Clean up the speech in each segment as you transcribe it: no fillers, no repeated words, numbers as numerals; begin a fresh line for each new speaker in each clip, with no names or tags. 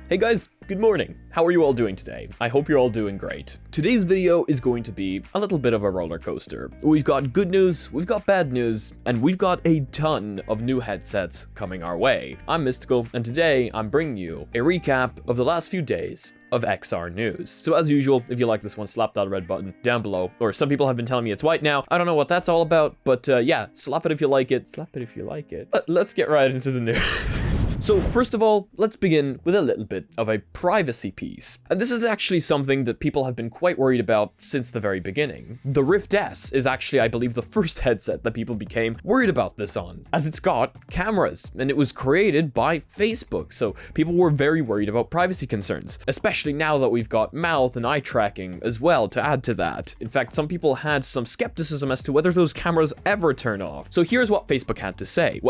Hey guys, good morning. How are you all doing today? I hope you're all doing great. Today's video is going to be a little bit of a roller coaster. We've got good news, we've got bad news, and we've got a ton of new headsets coming our way. I'm Mysticle, and today I'm bringing you a recap of the last few days of XR news. So as usual, if you like this one, slap that red button down below. Or some people have been telling me it's white now. I don't know what that's all about, but yeah, slap it if you like it. Slap it if you like it. But let's get right into the news. So first of all, let's begin with a little bit of a privacy piece. And this is actually something that people have been quite worried about since the very beginning. The Rift S is actually, I believe, the first headset that people became worried about this on, as it's got cameras, and it was created by Facebook. So people were very worried about privacy concerns, especially now that we've got mouth and eye tracking as well to add to that. In fact, some people had some skepticism as to whether those cameras ever turn off. So here's what Facebook had to say.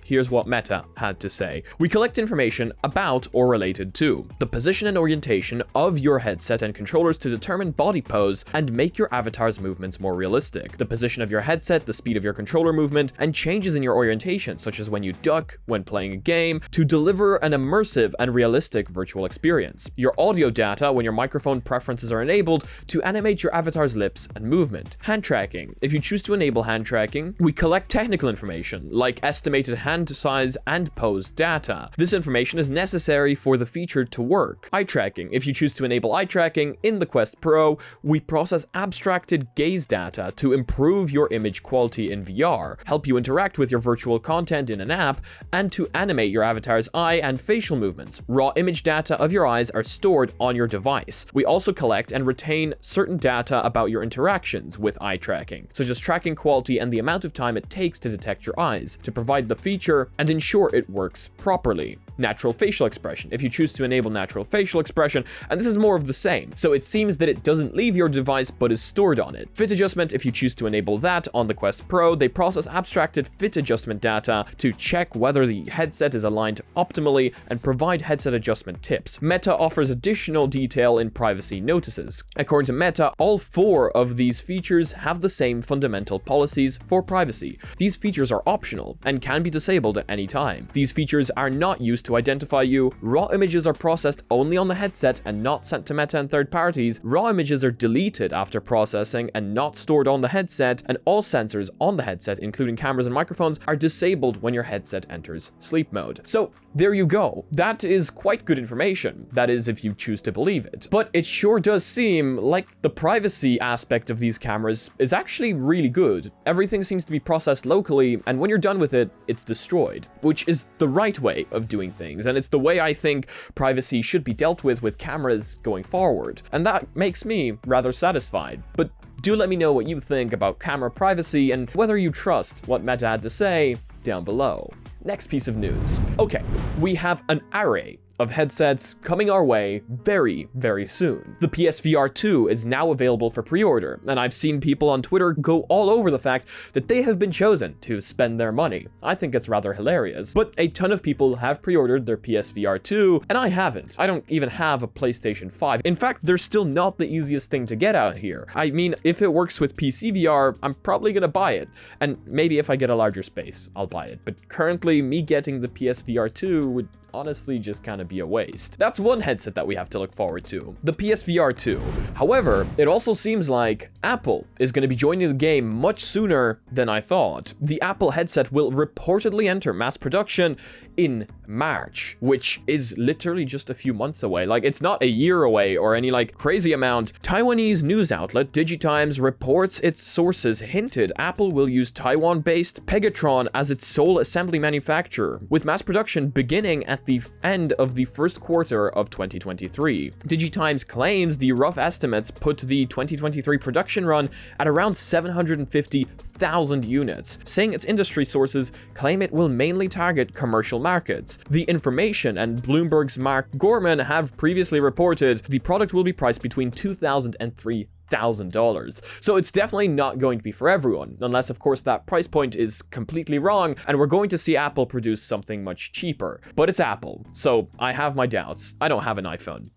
Here's what Meta had to say. We collect information about or related to the position and orientation of your headset and controllers to determine body pose and make your avatar's movements more realistic. The position of your headset, the speed of your controller movement, and changes in your orientation, such as when you duck, when playing a game, to deliver an immersive and realistic virtual experience. Your audio data, when your microphone preferences are enabled, to animate your avatar's lips and movement. Hand tracking. If you choose to enable hand tracking, we collect technical information, like estimated hand size and pose data. This information is necessary for the feature to work. Eye tracking. If you choose to enable eye tracking in the Quest Pro, we process abstracted gaze data to improve your image quality in VR, help you interact with your virtual content in an app, and to animate your avatar's eye and facial movements. Raw image data of your eyes are stored on your device. We also collect and retain certain data about your interactions with eye tracking, such as tracking quality and the amount of time it takes to detect your eyes, to provide the feature and ensure it works properly. Natural facial expression. If you choose to enable natural facial expression, and this is more of the same, so it seems that it doesn't leave your device but is stored on it. Fit adjustment. If you choose to enable that on the Quest Pro, they process abstracted fit adjustment data to check whether the headset is aligned optimally and provide headset adjustment tips. Meta offers additional detail in privacy notices. According to Meta, all 4 of these features have the same fundamental policies for privacy. These features are optional and can be disabled at any time. These features are not used to identify you. Raw images are processed only on the headset and not sent to Meta and third parties. Raw images are deleted after processing and not stored on the headset, and all sensors on the headset, including cameras and microphones, are disabled when your headset enters sleep mode. So there you go. That is quite good information. That is, if you choose to believe it. But it sure does seem like the privacy aspect of these cameras is actually really good. Everything seems to be processed locally, and when you're done with it, it's destroyed, which is the right way of doing things, and it's the way I think privacy should be dealt with cameras going forward, and that makes me rather satisfied. But do let me know what you think about camera privacy and whether you trust what Meta had to say down below. Next piece of news. Okay, we have an array of headsets coming our way very, very soon. The PSVR 2 is now available for pre-order, and I've seen people on Twitter go all over the fact that they have been chosen to spend their money. I think it's rather hilarious, but a ton of people have pre-ordered their PSVR 2, and I haven't. I don't even have a PlayStation 5. In fact, they're still not the easiest thing to get out here. I mean, if it works with PCVR, I'm probably gonna buy it, and maybe if I get a larger space, I'll buy it. But currently, me getting the PSVR 2 would honestly just kind of be a waste. That's one headset that we have to look forward to, the PSVR 2. However, it also seems like Apple is going to be joining the game much sooner than I thought. The Apple headset will reportedly enter mass production in March, which is literally just a few months away. Like, it's not a year away or any like crazy amount. Taiwanese news outlet Digitimes reports its sources hinted Apple will use Taiwan-based Pegatron as its sole assembly manufacturer, with mass production beginning at the end of the first quarter of 2023. Digitimes claims the rough estimates put the 2023 production run at around 750,000 units, saying its industry sources claim it will mainly target commercial markets. The Information and Bloomberg's Mark Gorman have previously reported the product will be priced between $2,000 and $3,000. $1,000. So it's definitely not going to be for everyone, unless of course that price point is completely wrong and we're going to see Apple produce something much cheaper. But it's Apple, so I have my doubts. I don't have an iPhone,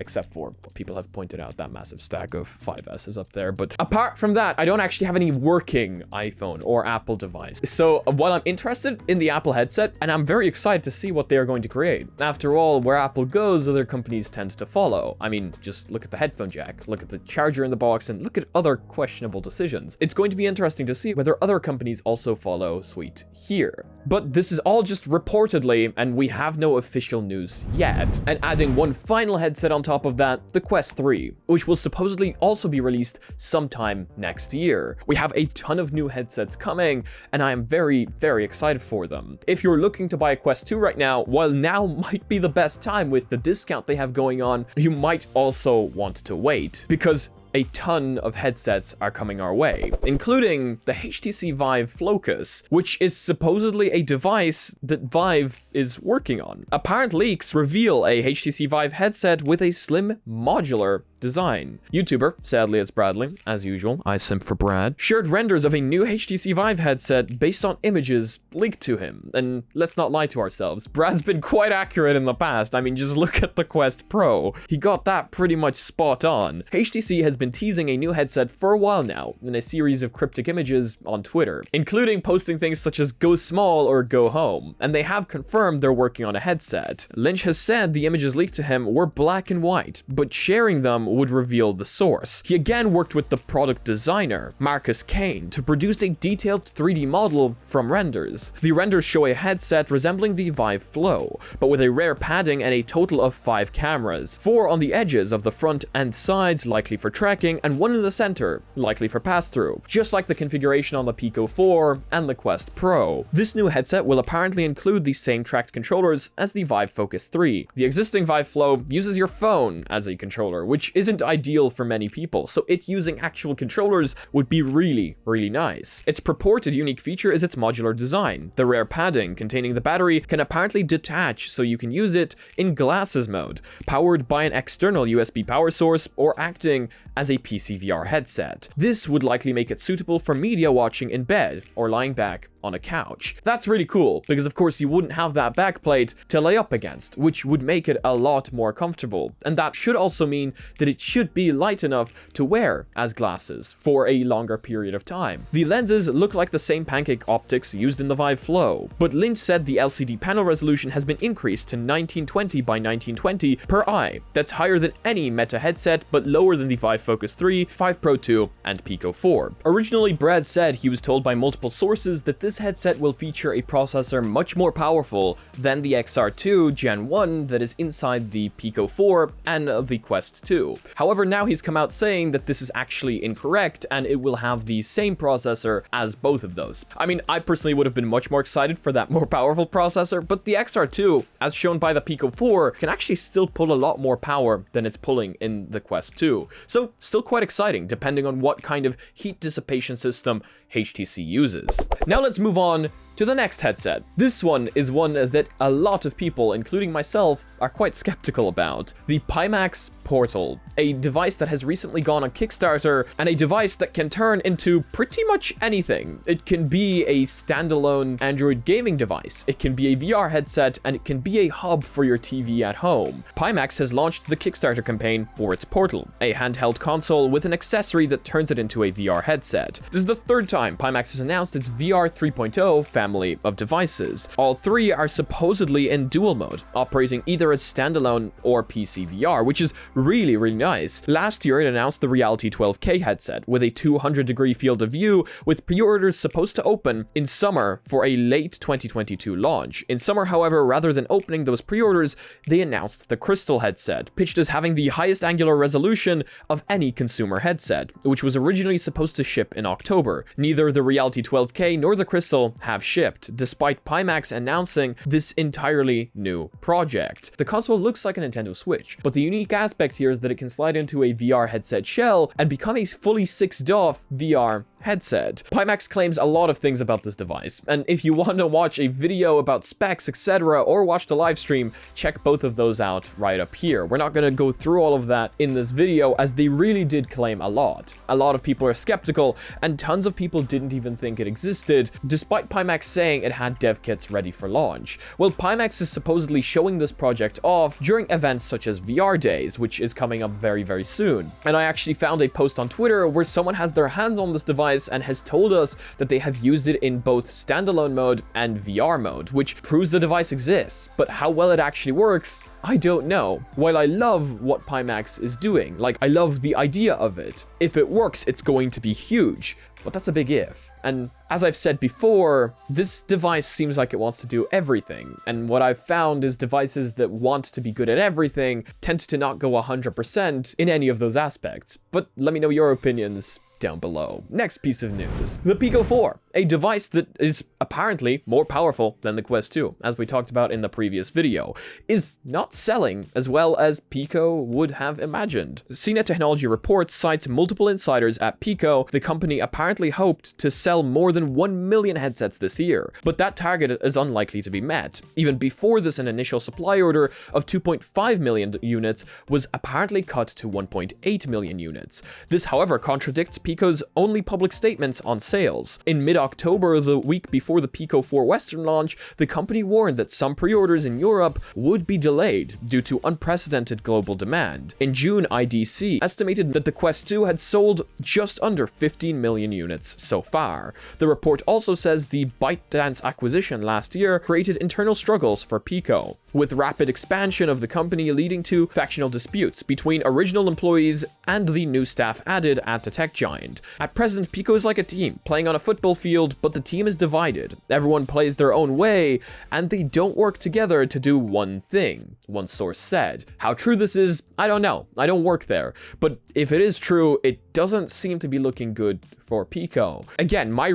except for people have pointed out that massive stack of 5S's up there. But apart from that, I don't actually have any working iPhone or Apple device. So while I'm interested in the Apple headset, and I'm very excited to see what they are going to create. After all, where Apple goes, other companies tend to follow. I mean, just look at the headphone jack, look at the charger in the box, and look at other questionable decisions. It's going to be interesting to see whether other companies also follow suit here. But this is all just reportedly, and we have no official news yet. And adding one final headset on top of that, the Quest 3, which will supposedly also be released sometime next year. We have a ton of new headsets coming, and I am very, very excited for them. If you're looking to buy a Quest 2 right now, while now might be the best time with the discount they have going on, you might also want to wait, because a ton of headsets are coming our way, including the HTC Vive Flowcus, which is supposedly a device that Vive is working on. Apparent leaks reveal a HTC Vive headset with a slim, modular design. YouTuber, sadly it's Bradley, as usual, I simp for Brad, shared renders of a new HTC Vive headset based on images leaked to him. And let's not lie to ourselves, Brad's been quite accurate in the past. I mean, just look at the Quest Pro. He got that pretty much spot on. HTC has been teasing a new headset for a while now in a series of cryptic images on Twitter, including posting things such as go small or go home, and they have confirmed they're working on a headset. Lynch has said the images leaked to him were black and white, but sharing them would reveal the source. He again worked with the product designer, Marcus Kane, to produce a detailed 3D model from renders. The renders show a headset resembling the Vive Flow, but with a rear padding and a total of 5 cameras, 4 on the edges of the front and sides, likely for tracking, and 1 in the center, likely for pass-through, just like the configuration on the Pico 4 and the Quest Pro. This new headset will apparently include the same tracked controllers as the Vive Focus 3. The existing Vive Flow uses your phone as a controller, which isn't ideal for many people, so it using actual controllers would be really, really nice. Its purported unique feature is its modular design. The rear padding containing the battery can apparently detach, so you can use it in glasses mode, powered by an external USB power source or acting as a PSVR headset. This would likely make it suitable for media watching in bed or lying back on a couch. That's really cool, because of course you wouldn't have that backplate to lay up against, which would make it a lot more comfortable. And that should also mean that it should be light enough to wear as glasses for a longer period of time. The lenses look like the same pancake optics used in the Vive Flow, but Lynch said the LCD panel resolution has been increased to 1920 by 1920 per eye. That's higher than any Meta headset, but lower than the Vive Focus 3, Vive Pro 2, and Pico 4. Originally, Brad said he was told by multiple sources that this headset will feature a processor much more powerful than the XR2 Gen 1 that is inside the Pico 4 and the Quest 2. However, now he's come out saying that this is actually incorrect and it will have the same processor as both of those. I mean, I personally would have been much more excited for that more powerful processor, but the XR2, as shown by the Pico 4, can actually still pull a lot more power than it's pulling in the Quest 2. So, still quite exciting, depending on what kind of heat dissipation system HTC uses. Now let's move on to the next headset. This one is one that a lot of people, including myself, are quite skeptical about. The Pimax Portal, a device that has recently gone on Kickstarter, and a device that can turn into pretty much anything. It can be a standalone Android gaming device, it can be a VR headset, and it can be a hub for your TV at home. Pimax has launched the Kickstarter campaign for its Portal, a handheld console with an accessory that turns it into a VR headset. This is the third time Pimax has announced its VR 3.0 family of devices. All 3 are supposedly in dual mode, operating either as standalone or PC VR, which is really, really nice. Last year, it announced the Reality 12K headset with a 200-degree field of view, with pre-orders supposed to open in summer for a late 2022 launch. In summer, however, rather than opening those pre-orders, they announced the Crystal headset, pitched as having the highest angular resolution of any consumer headset, which was originally supposed to ship in October. Neither the Reality 12K nor the Crystal have shipped, despite Pimax announcing this entirely new project. The console looks like a Nintendo Switch, but the unique aspect here is that it can slide into a VR headset shell and become a fully 6DoF VR headset. Pimax claims a lot of things about this device, and if you want to watch a video about specs, etc., or watch the live stream, check both of those out right up here. We're not going to go through all of that in this video, as they really did claim a lot. A lot of people are skeptical, and tons of people didn't even think it existed, despite Pimax saying it had dev kits ready for launch. Well, Pimax is supposedly showing this project off during events such as VR Days, which is coming up very, very soon. And I actually found a post on Twitter where someone has their hands on this device and has told us that they have used it in both standalone mode and VR mode, which proves the device exists. But how well it actually works, I don't know. While I love what Pimax is doing, like, I love the idea of it, if it works, it's going to be huge. But that's a big if. And as I've said before, this device seems like it wants to do everything. And what I've found is devices that want to be good at everything tend to not go 100% in any of those aspects. But let me know your opinions down below. Next piece of news. The Pico 4, a device that is apparently more powerful than the Quest 2, as we talked about in the previous video, is not selling as well as Pico would have imagined. CNET Technology Reports cites multiple insiders at Pico. The company apparently hoped to sell more than 1 million headsets this year, but that target is unlikely to be met. Even before this, an initial supply order of 2.5 million units was apparently cut to 1.8 million units. This, however, contradicts Pico's only public statements on sales. In mid-October, the week before the Pico 4 Western launch, the company warned that some pre-orders in Europe would be delayed due to unprecedented global demand. In June, IDC estimated that the Quest 2 had sold just under 15 million units so far. The report also says the ByteDance acquisition last year created internal struggles for Pico, with rapid expansion of the company leading to factional disputes between original employees and the new staff added at the tech giant. At present, Pico is like a team playing on a football field, but the team is divided. Everyone plays their own way, and they don't work together to do one thing, one source said. How true this is, I don't know. I don't work there. But if it is true, it doesn't seem to be looking good for Pico. Again, my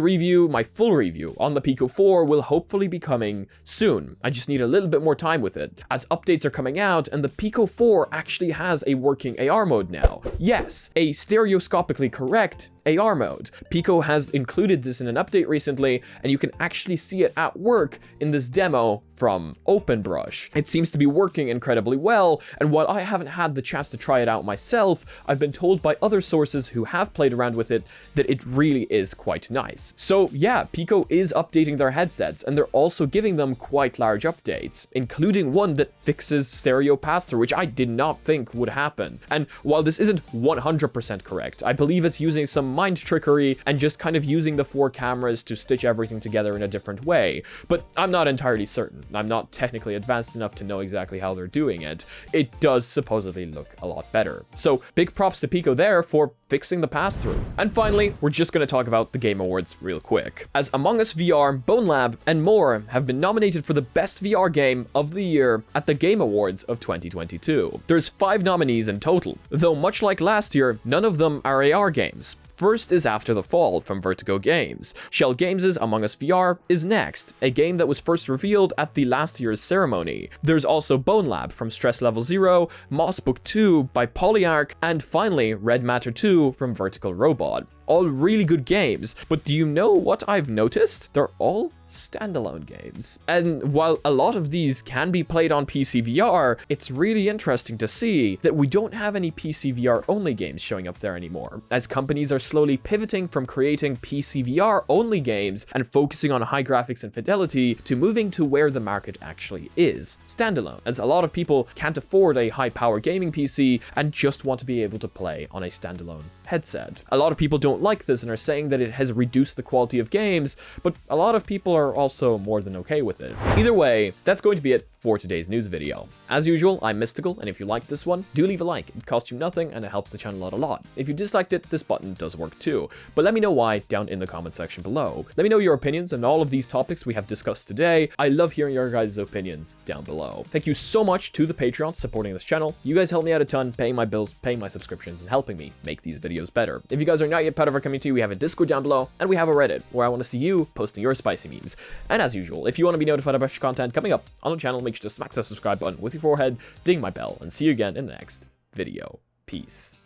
full review on the Pico 4 will hopefully be coming soon. I just need a little bit more time with it, as updates are coming out and the Pico 4 actually has a working AR mode now. Yes, a stereoscopically correct AR mode. Pico has included this in an update recently, and you can actually see it at work in this demo from OpenBrush. It seems to be working incredibly well, and while I haven't had the chance to try it out myself, I've been told by other sources who have played around with it that it really is quite nice. So yeah, Pico is updating their headsets, and they're also giving them quite large updates, including one that fixes stereo pass-through, which I did not think would happen. And while this isn't 100% correct, I believe it's using some mind trickery and just kind of using the 4 cameras to stitch everything together in a different way. But I'm not entirely certain. I'm not technically advanced enough to know exactly how they're doing it. It does supposedly look a lot better. So big props to Pico there for fixing the pass-through. And finally, we're just going to talk about the Game Awards real quick, as Among Us VR, Bone Lab, and more have been nominated for the best VR game of the year at the Game Awards of 2022. There's 5 nominees in total, though much like last year, none of them are AR games. First is After the Fall from Vertigo Games. Shell Games' Among Us VR is next, a game that was first revealed at the last year's ceremony. There's also Bone Lab from Stress Level Zero, Moss Book 2 by Polyarch, and finally Red Matter 2 from Vertical Robot. All really good games, but do you know what I've noticed? They're all standalone games. And while a lot of these can be played on PC VR, it's really interesting to see that we don't have any PC VR only games showing up there anymore, as companies are slowly pivoting from creating PC VR only games and focusing on high graphics and fidelity to moving to where the market actually is, standalone, as a lot of people can't afford a high power gaming PC and just want to be able to play on a standalone headset. A lot of people don't like this and are saying that it has reduced the quality of games, but a lot of people are also more than okay with it. Either way, that's going to be it for today's news video. As usual, I'm Mysticle, and if you liked this one, do leave a like. It costs you nothing, and it helps the channel out a lot. If you disliked it, this button does work too, but let me know why down in the comment section below. Let me know your opinions on all of these topics we have discussed today. I love hearing your guys' opinions down below. Thank you so much to the Patreons supporting this channel. You guys help me out a ton, paying my bills, paying my subscriptions, and helping me make these videos better. If you guys are not yet part of our community, we have a Discord down below, and we have a Reddit, where I want to see you posting your spicy memes. And as usual, if you want to be notified about extra content coming up on the channel, make sure to smack that subscribe button with your forehead, ding my bell, and see you again in the next video. Peace.